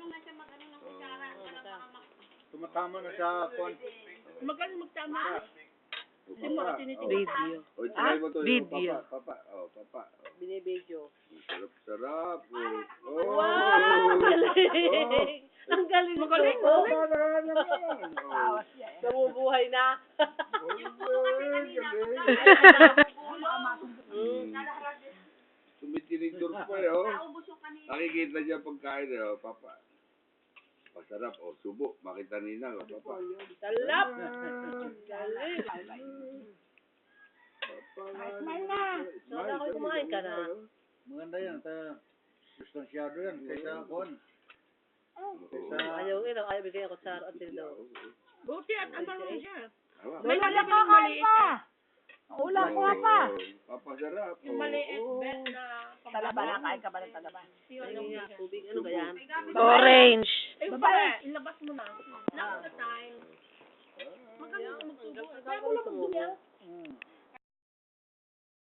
marunong na siya mag-ano ng kutsara. Tumatama na sa kwan. Magaling magtama. Video. O, try mo to. Video. Papa. Oh, papa. Binibidyo. Sarap. Oh. Wow! Galing! Ang galing mo. Magaling. Nabubuhay na. Tumitinigdur pa Nakikita niya pagkain papa. Masarap. Subo. Makita nina papa. Talap! Galing! Smile na. Sana ako kumain ka na. Maganda yan. Sustansyado yan. Kaysa kon. Ayaw bigay ako sa at daw. Buti at ang marunong siya. May lalaki ng maliit pa. Ulam ko pa. Papa, sarap. Yung maliit, bet na. Talaba na, kain ka ba ng talaba? Tubig, ano ba yan? Orange. Ilabas mo na. Now the time. Magaling magtubo. Kaya mo lang magtubo.